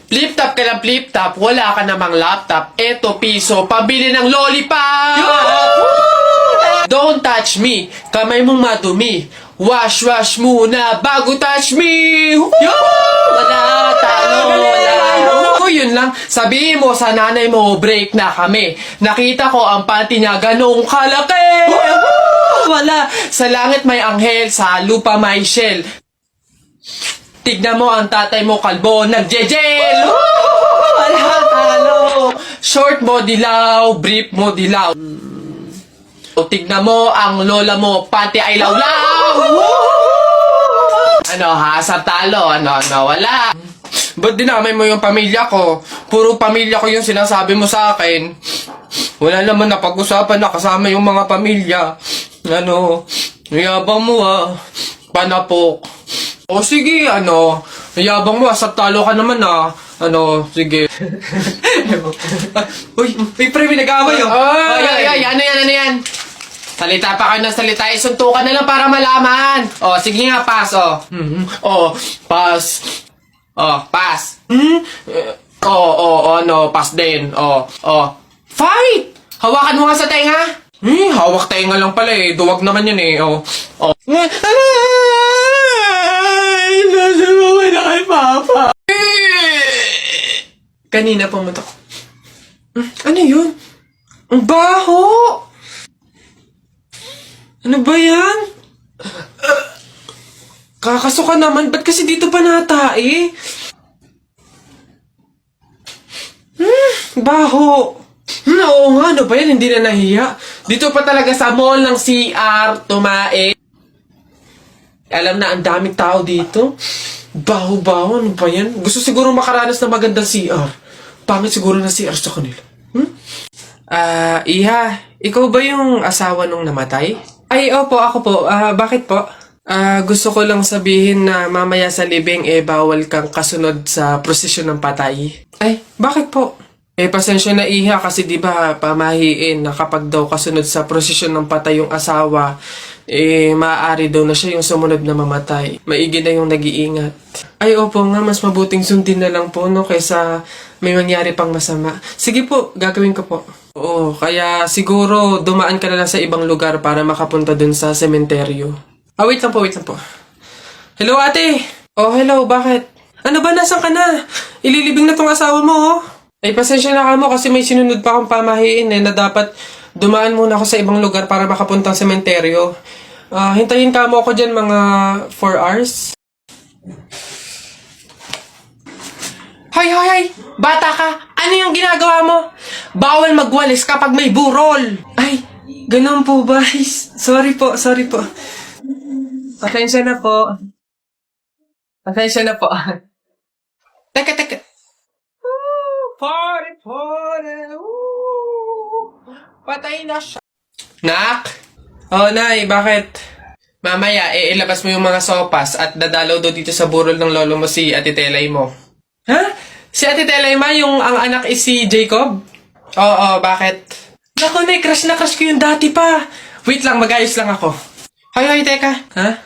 Flip top ka ng flip top, wala ka namang laptop. Eto piso, pabili ng lollipop! Don't touch me, kamay mong madumi. Wash muna bago touch me! Wala, talo, wala. Kung yun lang, sabihin mo sa nanay mo, break na kami. Nakita ko ang panty niya ganong kalaki! Wala, sa langit may anghel, sa lupa may shell. Tignan mo ang tatay mo kalbo, nagjejel! Wala, talo! Short mo dilaw, brief mo dilaw. O tignan mo ang lola mo, pati ay lawlaw! Ano ha, sa talo, ano, wala. Ba't dinamay mo yung pamilya ko? Puro pamilya ko yung sinasabi mo sa akin. Wala naman na pag-usapan na kasama yung mga pamilya. Ano, yabang mo panapok. O sige, yabang mo sa talo ka naman sige. Uy, pre, may nag-away Ay, ano yan? Salita pa kayo ng salita, isuntukan na lang para malaman. Sige nga, pass, pass. Pass. Pass din. Fight! Hawakan mo nga sa tenga. Hawak tenga lang pala duwag naman yan Ay, nasa mo na kay Papa. Kanina pumunta ko. Ano yun? Ang baho! Ano ba yan? Kakasuka naman, ba't kasi dito pa natae? Baho! Oo nga, ano ba yan? Hindi na nahiya. Dito pa talaga sa mall ng CR, tumae. Alam na, ang daming tao dito. Baho-baho, ano ba yan? Gusto siguro makaranas na magandang CR. Pangit siguro na CR sa kanila. Iha, ikaw ba yung asawa nung namatay? Ay, opo, ako po. Bakit po? Gusto ko lang sabihin na mamaya sa libing bawal kang kasunod sa prosesyon ng patay. Ay, bakit po? Pasensya na Iha kasi di ba pamahiin na kapag daw kasunod sa prosesyon ng patay yung asawa, maaari daw na siya yung sumunod na mamatay. Maigi na yung nag-iingat. Ay, opo nga, mas mabuting sundin na lang po, kaysa may mangyari pang masama. Sige po, gagawin ko po. Oo, kaya siguro dumaan ka na lang sa ibang lugar para makapunta dun sa sementeryo. Wait lang po. Hello, ate! Hello, bakit? Ano ba, nasan ka na? Ililibing na tong asawa mo, Ay, pasensya na ka mo kasi may sinunod pa akong pamahiin na dapat dumaan muna ako sa ibang lugar para makapuntang sementeryo. Hintayin ka mo ako dyan mga 4 hours. Hoy! Bata ka! Ano yung ginagawa mo? Bawal magwalis kapag may burol! Ay, ganun po ba? Sorry po. Pasensya na po. Teka. Party! Patay na siya. Nak? Nay, bakit? Mamaya, ilabas mo yung mga sopas at dadalaw do dito sa burol ng lolo mo si Ate Telay mo. Ha? Si Ate Telay ma, yung ang anak is si Jacob? Oo, bakit? Naku, nay, crush na crush ko yung dati pa. Wait lang, mag-ayos lang ako. Hoy, teka. Ha?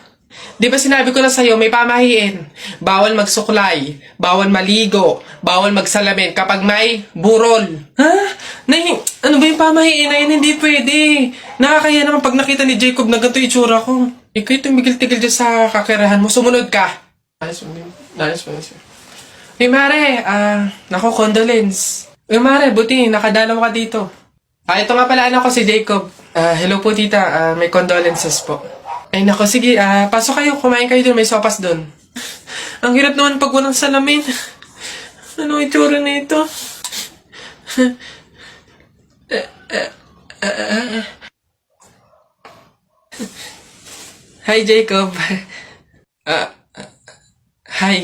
Di ba sinabi ko na sa'yo, may pamahiin. Bawal magsuklay, bawal maligo, bawal magsalamin kapag may burol. Ha? Nay, ano ba yung pamahiin na yun? Hindi pwede. Nakakaya naman pag nakita ni Jacob na ganito itsura ko. Ikaw tumigil-tigil dyan sa kakirahan mo. Sumunod ka. Nice. Hey, Mare, naku, condolence. Mare, buti, nakadalaw ka dito. Ito nga pala anak ko si Jacob. Hello po, tita. May condolences po. Ay, nako, sige. Pasok kayo. Kumain kayo dun. May sopas dun. Ang hirap naman pag walang salamin. Ano itsura na ito? Hi, Jacob. Hi.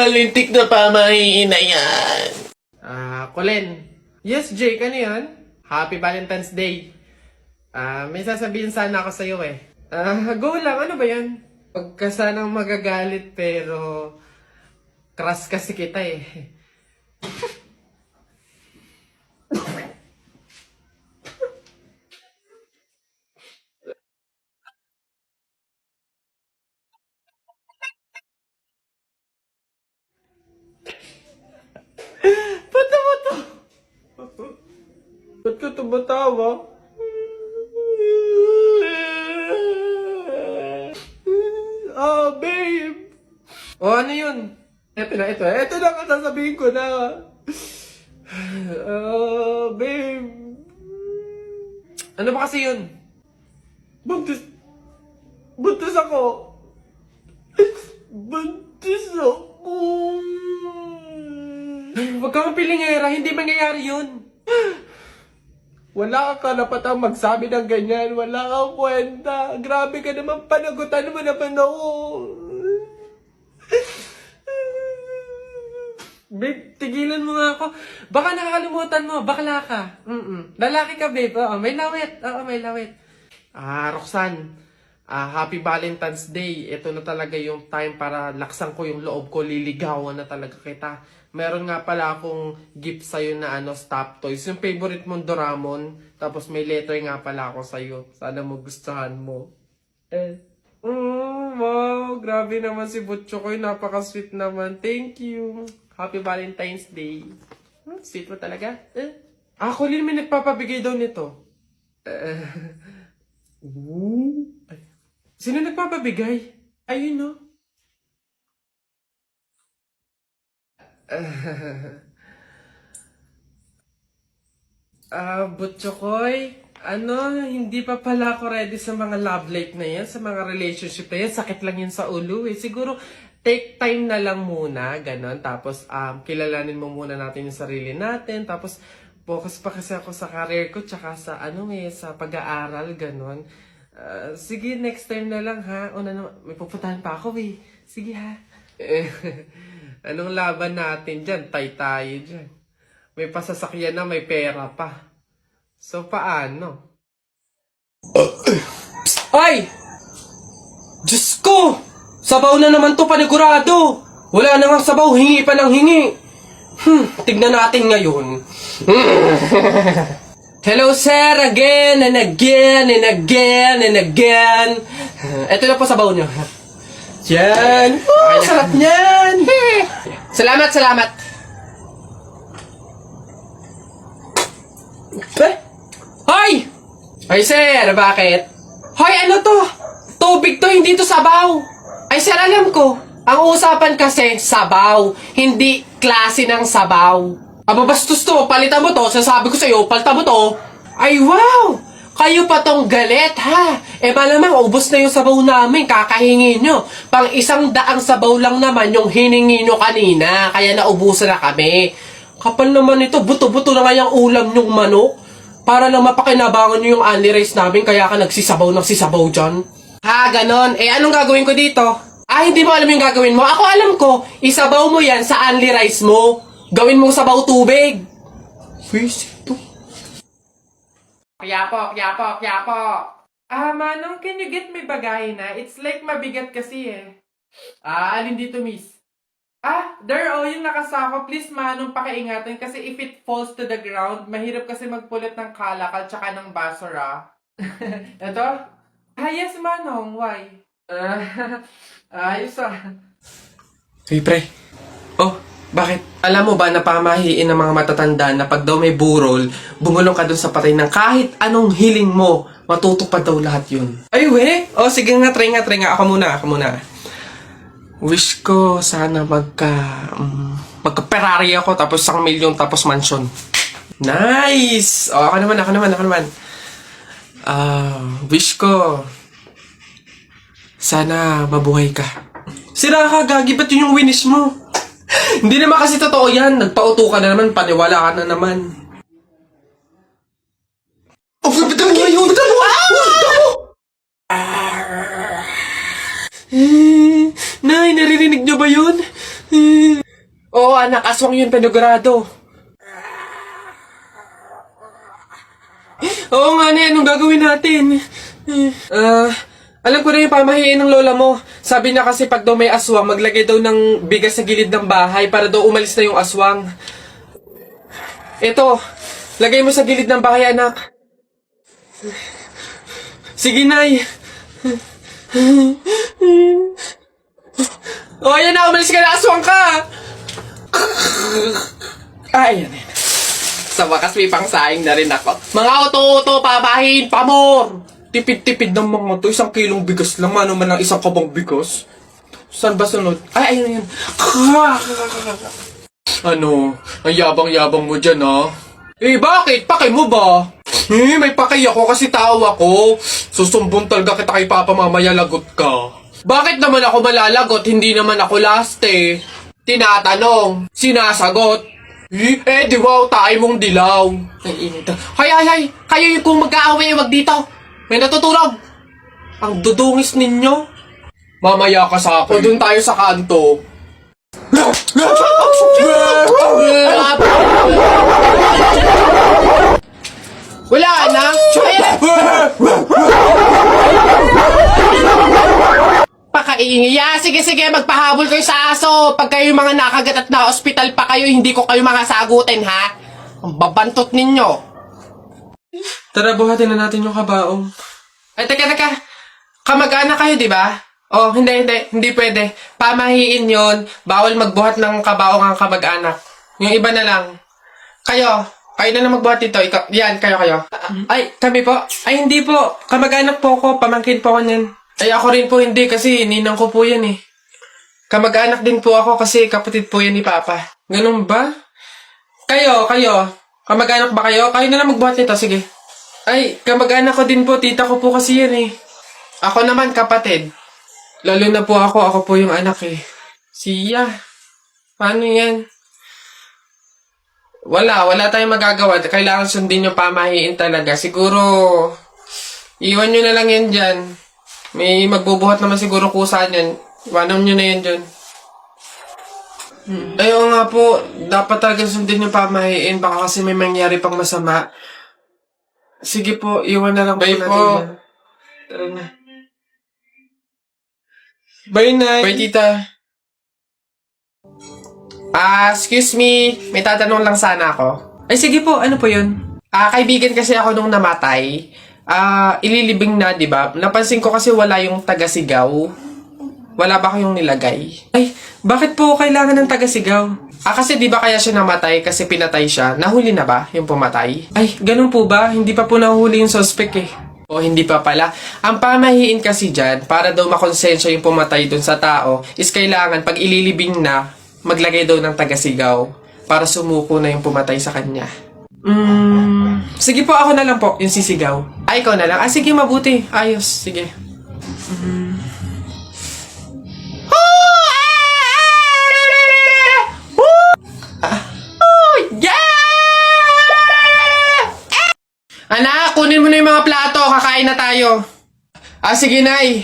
Lintik na pamahiin na yan. Colin. Yes, Jake. Ano yan? Happy Valentine's Day. May sasabihin sana ako sa'yo go lang. Ano ba yan? Huwag ka sanang magagalit pero crush kasi kita tumatawa. Babe! O, ano yun? Ito na. Ito na ang sasabihin ko na. Babe. Ano ba kasi yun? Buntis ako. Buntis ako. Huwag kang pilingera, hindi mangyayari yun. Wala kang karapatang magsabi ng ganyan. Wala kang kwenta. Grabe ka naman, panagutan mo naman ako. Babe, tigilan mo nga ako. Baka nakakalimutan mo, bakla ka. Lalaki ka, babe. Oo, may lawit. Roxanne. Happy Valentine's Day. Ito na talaga yung time para laksan ko yung loob ko. Liligawan na talaga kita. Meron nga pala akong gift sa'yo na stop toys. Yung favorite mong Doraemon. Tapos may letter nga pala ako sa'yo. Sana mo gustuhan mo. Wow, grabe naman si Butcho ko. Napaka-sweet naman. Thank you. Happy Valentine's Day. Sweet mo talaga. Colleen, may nagpapabigay daw nito. Sino nagpapabigay? Ayun, no? Butchokoy, hindi pa pala ako ready sa mga love life na yan, sa mga relationship na yan. Sakit lang yan sa ulo eh. Siguro, take time na lang muna, ganon. Tapos, kilalanin mo muna natin yung sarili natin. Tapos, focus pa kasi ako sa career ko, tsaka sa, sa pag-aaral, ganon. Sige, next time na lang ha. May pupuntahan pa ako eh. Sige ha. Anong laban natin dyan? Tayo dyan. May pasasakyan na, may pera pa. So, paano? Ay! Diyos ko! Sabaw na naman to, panigurado! Wala na nga sabaw, hingi pa ng hingi. Tignan natin ngayon. Hello, sir! Again and again and again and again. Ito na po sabaw nyo. Yan! Sarap niyan! Salamat! Hoy! Ay, sir, bakit? Hoy, ano to? Tubig to, hindi to sabaw. Ay, sir, alam ko. Ang usapan kasi, sabaw. Hindi klase ng sabaw. Bastos to. Palitan mo to. Sasabi ko sa'yo, palitan mo to. Ay, wow! Kayo pa tong galit, ha? Malamang ubos na yung sabaw namin. Kakahingi nyo. Pang 100 sabaw lang naman yung hiningi nyo kanina. Kaya naubusan na kami. Kapal naman ito. Buto-buto na nga yung ulam nyong manok. Para lang mapakinabangan nyo yung only rice namin. Kaya ka nagsisabaw dyan. Ha, ganon. Anong gagawin ko dito? Hindi mo alam yung gagawin mo? Ako alam ko. Isabaw mo yan sa only rice mo. Gawin mong sabaw tubig. Face ito. Kaya po. Manong, can you get me bagay na? It's like mabigat kasi eh. Alin dito, miss? There, yung nakasako. Please, Manong, pakiingatan kasi if it falls to the ground, mahirap kasi magpulot ng kalakal tsaka ng basura. Ito? Yes, Manong. Why? Ayos Hey, pre. Bakit? Alam mo ba na pamahiin ng mga matatanda na pag daw may burol, bumulong ka dun sa patay ng kahit anong hiling mo, matutupad daw lahat yun. Ay, we? Sige nga, try nga. Ako muna. Wish ko sana magka-Ferrari ako, tapos 1 milyon, tapos mansion. Nice! Ako naman. Wish ko sana mabuhay ka. Sira ka, gagi, ba't yun yung winish mo? Hindi naman kasi totoo yan. Nagpauto ka na naman, paniwala ka na naman. Bitawan mo yun! Nay, naririnig niyo ba yun? Oo, anak, aswang yun, panigurado. Oo nga na, anong gagawin natin? Alam ko na yung pamahiin ng lola mo. Sabi niya kasi pag daw may aswang, maglagay daw ng bigas sa gilid ng bahay para daw umalis na yung aswang. Ito, lagay mo sa gilid ng bahay, anak. Sige, Nay. Ayan na, umalis ka na, aswang ka! Ayan. Sa wakas may pangsaing na rin ako. Mga uto-uto, papahin, pamor! Tipid-tipid ng mga to. 1 kilong bigas lang. Ano man ang 1 kabang bigas? Saan ba sunod? Ay, ayun, ayun. Ano? Ang yabang-yabang mo dyan, ha? Eh, bakit? Paki mo ba? May paki ako kasi tao ako. Susumbong talaga kita kay Papa mamaya, lagot ka. Bakit naman ako malalagot? Hindi naman ako last eh. Tinatanong, sinasagot. Di wow, tayo mong dilaw. Ay, init. Hay, kayo yung kung mag-aaway, wag dito. May natutulog. Ang dudungis ninyo. Mamaya ka sa akin. O dun tayo sa kanto. Wala na. Pakaiingi. Sige, magpahabol kayo sa aso. Pag kayo mga nakagat at na-hospital pa kayo, hindi ko kayo mga sagutin, ha? Ang babantot ninyo. Tara, buhatin na natin yung kabaong. Ay, teka. Kamag-anak kayo, di ba? Oh, hindi pwede. Pamahiin yon. Bawal magbuhat ng kabaong ang kamag-anak. Yung iba na lang. Kayo na lang magbuhat dito. Yan, kayo. Ay, kami po. Ay, hindi po. Kamag-anak po ako. Pamangkin po ako niyan. Ay, ako rin po hindi kasi ninang ko po yan eh. Kamag-anak din po ako kasi kapatid po yan ni Papa. Ganun ba? Kayo. Kamag-anak ba kayo? Kayo na lang magbuhat nito, sige. Ay, kamag-anak ko din po. Tita ko po kasi yan eh. Ako naman kapatid. Lalo na po ako po yung anak eh. Siya. Paano yan? Wala tayong magagawa. Kailangan sundin yung pamahiin talaga. Siguro, iwan nyo na lang yan dyan. May magbubuhat naman siguro kusa yan. Iwanan nyo na yan dyan. Ayaw nga po, dapat talaga sundin yung pamahiin. Baka kasi may mangyari pang masama. Sige po, iwan na lang po natin yan. Tara na. Bye, Nay. Bye, Tita. Excuse me. May tatanong lang sana ako. Ay, sige po. Ano po yun? Kaibigan kasi ako nung namatay. Ililibing na, di ba? Napansin ko kasi wala yung taga-sigaw. Wala ba kayong nilagay? Ay, bakit po kailangan ng taga-sigaw? Kasi di ba kaya siya namatay kasi pinatay siya? Nahuli na ba yung pumatay? Ay, ganun po ba? Hindi pa po nahuli yung suspect eh. O hindi pa pala. Ang pamahiin kasi dyan, para daw makonsensya yung pumatay dun sa tao, is kailangan pag ililibing na, maglagay daw ng taga-sigaw para sumuko na yung pumatay sa kanya. Sige po, ako na lang po, yung sisigaw. Ay, ikaw na lang. Sige, mabuti. Ayos, sige. Anak, kunin mo na yung mga plato. Kakain na tayo. Sige, Nay.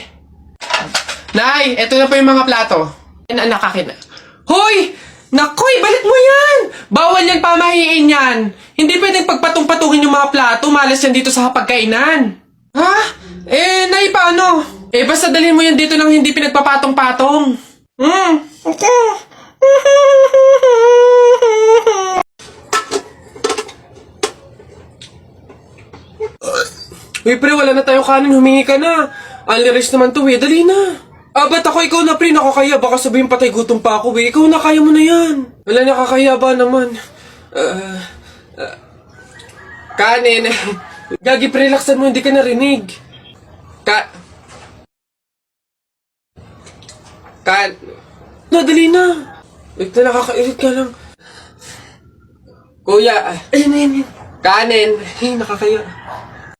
Nay, eto na po yung mga plato. Anak, akin na. Hoy! Nakoy, balik mo yan! Bawal yan, pamahiin yan. Hindi pwedeng pagpatong-patungin yung mga plato. Malas yan dito sa pagkainan. Ha? Nay, paano? Basta dalhin mo yan dito nang hindi pinagpapatong-patong. Okay. Uy, pre, wala na tayong kanin. Humingi ka na. Unli-rice naman to, Dali na. Ba't ako? Ikaw na, pre. Nakakaya. Baka sabihin patay gutom pa ako, Ikaw na, kaya mo na yan. Wala, nakakaya ba naman? Kanin. Gagi, pre, relaxan mo. Hindi ka narinig. Dali na. Wait na, nakakairit ka lang. Kuya. Ayun. Kanin. Nakakaya.